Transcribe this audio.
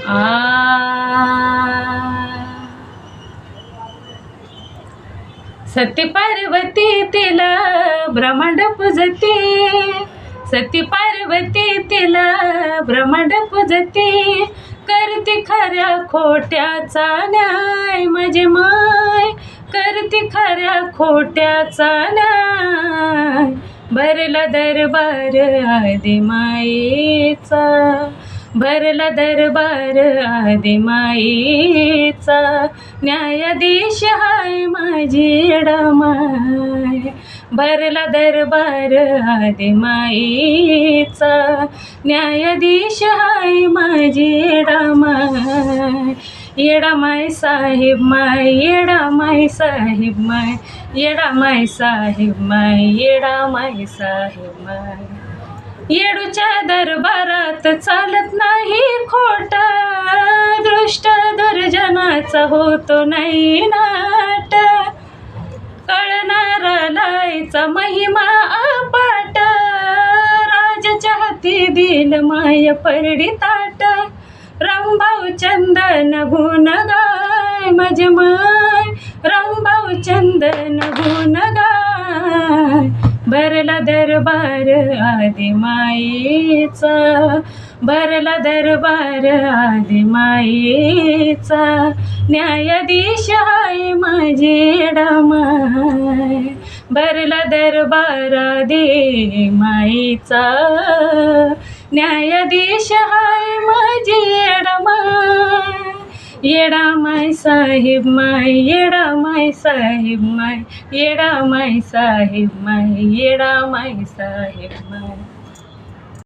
आ सती पार्वती तिला ब्रह्मांड पूजती, सती पार्वती तिला ब्रह्मांड पूजती, करती खऱ्या खोट्याचा न्याय माझी माय, करती खऱ्या खोट्याचा न्याय, भरला दरबार आदिमाईचा, भरला दरबार आदिमाईचा, न्यायाधीश हाय माझी येडामाय, भरला दरबार आदिमाईचा, न्यायाधीश हाय माझी येडामाय, येडामाय साहेब माय, येडामाय साहेब माय, येडामाय साहेब माय, येडामाय साहेब माय, येडूच्या दरबारात चालत नाही खोटा, दृष्ट दुर्जनाचा होतो नाही नाट, कळणारा लायचा महिमा अपाट, राजाच्या हाती दिल माय परडी ताट, रामभाऊ चंदन गुण गाय माझे माय, रामभाऊ चंदन गुण गाय, भरला दरबार आदिमाईचा, भरला दरबार आदिमाईचा, न्यायाधीश हाय माझी येडामाय, भरला दरबार आदिमाईचा, न्यायाधीश हाय माझी येडामाय, येडामाय साहेब माय, येडामाय साहेब माय, येडामाय साहेब माय, येडामाय साहेब माय.